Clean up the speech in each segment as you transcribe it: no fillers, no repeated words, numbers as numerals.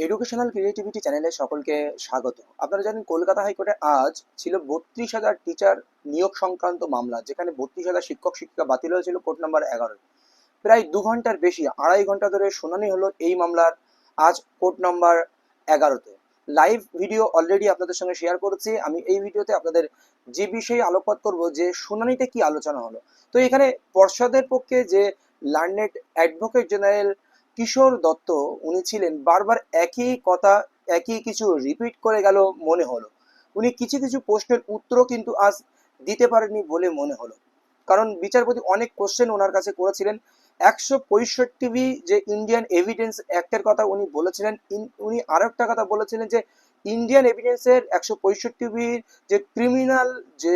Educational creativity চ্যানেলে সকলকে স্বাগত। আপনারা জানেন কলকাতা হাইকোর্টে আজ ছিল ৩২,০০০ টিচার নিয়োগ সংক্রান্ত মামলা, যেখানে ৩২,০০০ শিক্ষক শিক্ষিকা বাতিল হয়েছিল কোর্ট নাম্বার ১১। প্রায় ২ ঘন্টার বেশি, ২.৫ ঘন্টা ধরে শুনানি হলো এই মামলার আজ কোর্ট নাম্বার ১১-তে। লাইভ ভিডিও অলরেডি আপনাদের সঙ্গে শেয়ার করেছি। আমি এই ভিডিওতে আপনাদের যে বিষয়ে আলোকপাত করব যে শুনানিতে কি আলোচনা হলো। তো এখানে পর্ষদের পক্ষে যে লার্নেড অ্যাডভোকেট জেনারেল কিশোর দত্ত উনি ছিলেন, বারবার একই কথা, একই কিছু রিপিট করে গেল মনে হলো। উনি কিছু কিছু প্রশ্নের উত্তরও কিন্তু আজ দিতে পারেননি বলে মনে হলো, কারণ বিচারপতি অনেক কোশ্চেন ওনার কাছে করেছিলেন। ১৬৫ যে ইন্ডিয়ান এভিডেন্স অ্যাক্টের কথা উনি বলেছিলেন, উনি আরো একটা কথা বলেছিলেন যে ইন্ডিয়ান এভিডেন্সের ১৬৫ যে ক্রিমিনাল যে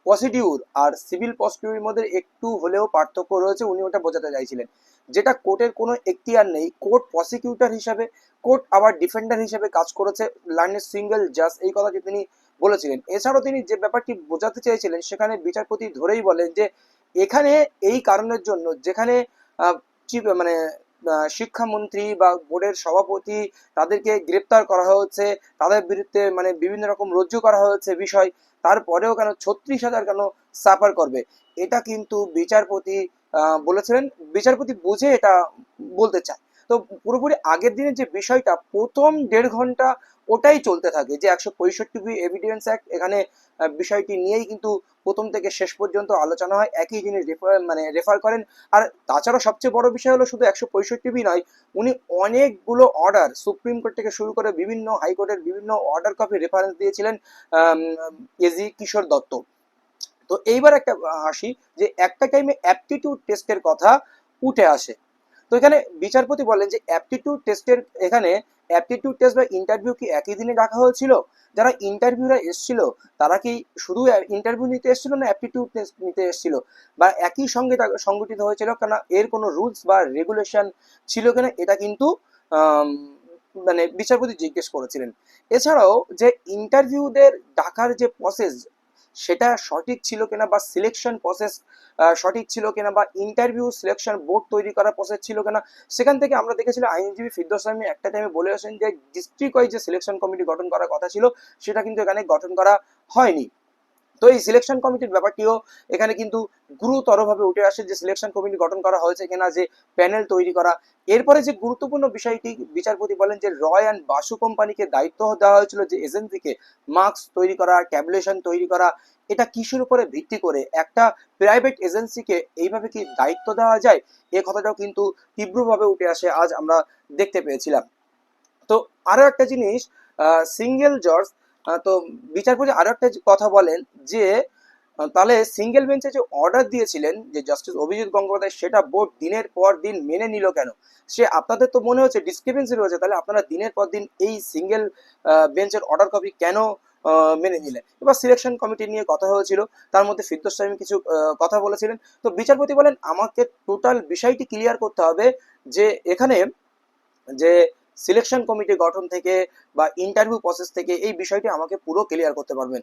প্রসিডিউর আর সিভিল প্রসিডিউরের মধ্যে একটু হলেও পার্থক্য রয়েছে, উনি ওটা বোঝাতে চাইছিলেন, যেটা কোর্টের কোনো এখতিয়ার নেই। কোর্ট প্রসিকিউটর হিসাবে, কোর্ট আবার ডিফেন্ডার হিসেবে কাজ করেছে, লার্নের সিঙ্গেল জাজ, এই কথাটি তিনি বলেছিলেন। এছাড়াও তিনি যে ব্যাপারটি বোঝাতে চেয়েছিলেন, সেখানে বিচারপতি ধরেই বলেন যে এখানে এই কারণের জন্য, যেখানে চিফ মানে শিক্ষামন্ত্রী বা বোর্ডের সভাপতি তাদেরকে গ্রেপ্তার করা হয়েছে, তাদের বিরুদ্ধে মানে বিভিন্ন রকম রজ্জু করা হয়েছে বিষয়, তারপরেও কেন ৩৬,০০০ কেন সাফার করবে, এটা কিন্তু বিচারপতি বলেছিলেন। বিচারপতি বুঝে এটা বলতে চায়। তো পুরোপুরি আগের দিনের যে বিষয়টা, প্রথম ১.৫ ঘন্টা ওটাই চলতে থাকে, যে ১৬৫ এভিডেন্স অ্যাক্ট, এখানে বিষয়টি নিয়েই কিন্তু প্রথম থেকে শেষ পর্যন্ত আলোচনা হয়, একই জিনিস রেফার করেন। আর তাছাড়া সবচেয়ে বড় বিষয় হলো শুধু ১৬৫ নয়, উনি অনেকগুলো অর্ডার, সুপ্রিম কোর্ট থেকে শুরু করে বিভিন্ন হাইকোর্টের বিভিন্ন অর্ডার কপি রেফারেন্স দিয়েছিলেন এজি কিশোর দত্ত। তো এইবার একটা আসি, যে একটা টাইমে অ্যাপটিটিউড টেস্টের কথা উঠে আসে। তো এখানে বিচারপতি বলেন যে অ্যাপটিটিউড টেস্টের, এখানে অ্যাপটিটিউড টেস্ট বা ইন্টারভিউ কি একই দিনে রাখা হয়েছিল? যারা ইন্টারভিউরা এসেছিল, তারা কি শুধু ইন্টারভিউ নিতে এসেছিল, না অ্যাপটিটিউড টেস্ট নিতে এসেছিল, বা একই সঙ্গে সংগঠিত হয়েছিল, কেন এর কোনো রুলস বা রেগুলেশন ছিল কিনা, এটা কিন্তু আম, মানে বিচারপতি জিজ্ঞেস করেছিলেন। এছাড়াও যে ইন্টারভিউদের ডাকার যে প্রসেস, সেটা সঠিক ছিল কিনা, বা সিলেকশন প্রসেস সঠিক ছিল কিনা, বা ইন্টারভিউ সিলেকশন বোর্ড তৈরি করার প্রসেস ছিল কিনা, সেখান থেকে আমরা দেখেছিলাম আইনজীবী ফিরদৌস আলম একটা টাইমে বলে আসেন যে ডিস্ট্রিক্ট ওয়াইজ যে সিলেকশন কমিটি গঠন করার কথা ছিল, সেটা কিন্তু এখানে গঠন করা হয়নি। তো এই সিলেকশন কমিটির ব্যাপারটিও এখানে কিন্তু গুরুতরভাবে উঠে আসে, যে সিলেকশন কমিটি গঠন করা হয়েছে কিনা, যে প্যানেল তৈরি করা। এরপরে যে গুরুত্বপূর্ণ বিষয়টি বিচারপতি বলেন, যে রয় অ্যান্ড বাসু কোম্পানিকে দায়িত্ব দেওয়া হয়েছিল যে এজেন্সিকে মার্কস তৈরি করা, ট্যাবুলেশন তৈরি করা, এটা কিসের উপরে ভিত্তি করে একটা প্রাইভেট এজেন্সিকে এইভাবে কি দায়িত্ব দেওয়া যায়, এ কথাটাও কিন্তু তীব্রভাবে উঠে আসে, আজ আমরা দেখতে পেয়েছিলাম। তো আরো একটা জিনিস, সিঙ্গেল জজ, তো বিচারপতি আরো একটা কথা বলেন, যে তাহলে সিঙ্গেল বেঞ্চে যে অর্ডার দিয়েছিলেন যে জাস্টিস অভিজিৎ গঙ্গোপাধ্যায়, সেটা বোর্ড দিনের পর দিন মেনে নিল কেন? সে আপনাদের তো মনে হচ্ছে ডিসক্রিপেন্সি রয়েছে, তাহলে আপনারা দিনের পর দিন এই সিঙ্গেল বেঞ্চের অর্ডার কপি কেন মেনে নিলেন? এবার সিলেকশন কমিটি নিয়ে কথা হয়েছিল, তার মধ্যে ফিরদৌস সাহেব কিছু কথা বলেছিলেন। তো বিচারপতি বলেন আমাকে টোটাল বিষয়টি ক্লিয়ার করতে হবে, যে এখানে যে সিলেকশন কমিটি গঠন থেকে বা ইন্টারভিউ প্রসেস থেকে এই বিষয়টি আমাকে পুরো ক্লিয়ার করতে পারবেন।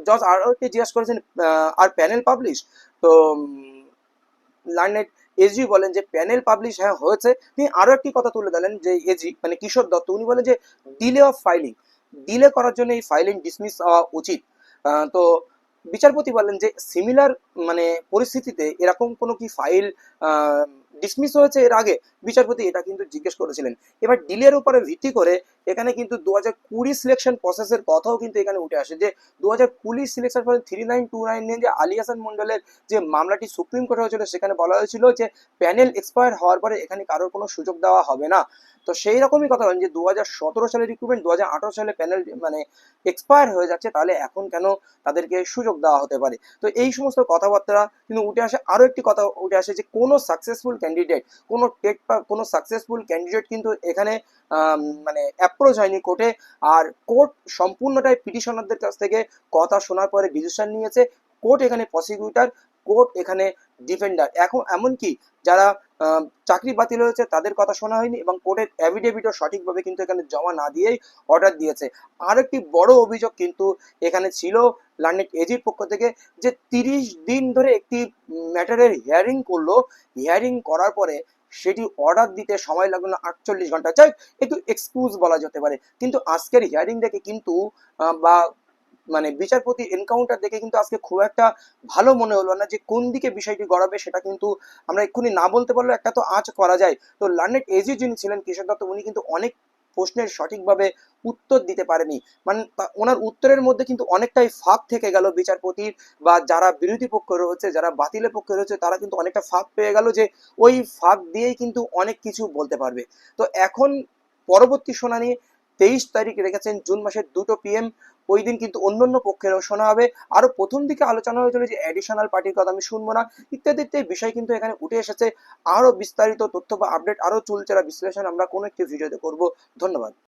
জজ আরও একটি জিজ্ঞাসা করেছেন, আর প্যানেল পাবলিশ? তো লার্নেড এজি বলেন যে প্যানেল পাবলিশ হ্যাঁ হয়েছে। তিনি আরো একটি কথা তুলে দিলেন, যে এজি মানে কিশোর দত্ত, উনি বলেন যে ডিলে অফ ফাইলিং, ডিলে করার জন্য এই ফাইলিং ডিসমিস হওয়া উচিত। তো বিচারপতি বলেন যে সিমিলার মানে পরিস্থিতিতে এরকম কোনো কি ফাইল ডিসমিস হয়েছে এর আগে? বিচারপতি এটা কিন্তু জিজ্ঞেস করেছিলেন। এবার ডিলের উপরে ভিত্তি করে এখানে কিন্তু ২০২০ সিলেকশন প্রসেসের কথাও কিন্তু এখানে উঠে আসে, যে ২০২০ সিলেকশন প্রসেস 3929 নিয়ে যে আলী হাসান মন্ডলের যে মামলাটি সুপ্রিম কোর্টে হয়েছিল, সেখানে বলা হয়েছিল যে প্যানেল এক্সপায়ার হওয়ার পরে এখানে কারোর কোনো সুযোগ দেওয়া হবে না। তো সেই রকমই কথা বলেন যে ২০১৭ সালে রিক্রুটমেন্ট, ২০১৮ সালে প্যানেল মানে এক্সপায়ার হয়ে যাচ্ছে, তাহলে এখন কেন তাদেরকে সুযোগ দেওয়া হতে পারে? তো এই সমস্ত কথাবার্তা কিন্তু উঠে আসে। আরও একটি কথা উঠে আসে, যে কোনো সাকসেসফুল ক্যান্ডিডেট, কোনো টেট বা কোনো সাকসেসফুল ক্যান্ডিডেট কিন্তু এখানে মানে অ্যাপ্রোচ হয়নি কোর্টে, আর কোর্ট সম্পূর্ণটাই পিটিশনারদের কাছ থেকে কথা শোনার পরে ডিসিশন নিয়েছে। কোর্ট এখানে প্রসিকিউটর, কোর্ট এখানে ডিফেন্ডার। এখন এমনকি যারা চাকরি বাতিল হয়েছে তাদের কথা শোনা হয়নি, এবং কোর্টের অ্যাফিডেভিটও সঠিকভাবে কিন্তু এখানে জমা না দিয়েই অর্ডার দিয়েছে। আর একটি বড় অভিযোগ কিন্তু এখানে ছিল লার্নেড এজির পক্ষ থেকে, যে ৩০ দিন ধরে একটি ম্যাটারের হিয়ারিং করলো, হিয়ারিং করার পরে সেটি অর্ডার দিতে সময় লাগলো না 48 ঘন্টা। যাই একটু এক্সকিউজ বলা যেতে পারে, কিন্তু আজকের হিয়ারিং দেখে কিন্তু বা মানে বিচারপতি এনকাউন্টার দেখে কিন্তু আজকে খুব একটা ভালো মনে হলো না যে কোন দিকে বিষয়টি গড়াবে, সেটা কিন্তু আমরা এক্ষুনি না বলতে পারলেও একটা তো আঁচ করা যায়। তো লার্নেড এজি যিনি ছিলেন কিশোর দত্ত, উনি কিন্তু অনেক প্রশ্নের সঠিকভাবে উত্তর দিতে পারেনি। মানে ওনার উত্তরের মধ্যে কিন্তু অনেকটাই ফাঁক থেকে গেল বিচারপতির, বা যারা বিরোধী পক্ষে রয়েছে, যারা বাতিলের পক্ষে রয়েছে, তারা কিন্তু অনেকটা ফাঁক পেয়ে গেল যে ওই ফাঁক দিয়েই কিন্তু অনেক কিছু বলতে পারবে। তো এখন পরবর্তী শুনানি 23 তারিখ রেখেছেন জুন মাসের 2টো PM। ওই দিন কিন্তু অন্য অন্য পক্ষেরও শোনা হবে। আরো প্রথম দিকে আলোচনা হয়েছিল যে অ্যাডিশনাল পার্টির কথা আমি শুনবো না, ইত্যাদি ইত্যাদি বিষয় কিন্তু এখানে উঠে এসেছে। আরো বিস্তারিত তথ্য বা আপডেট, আরো চুলচেরা বিশ্লেষণ আমরা কোনো একটি ভিডিওতে করব। ধন্যবাদ।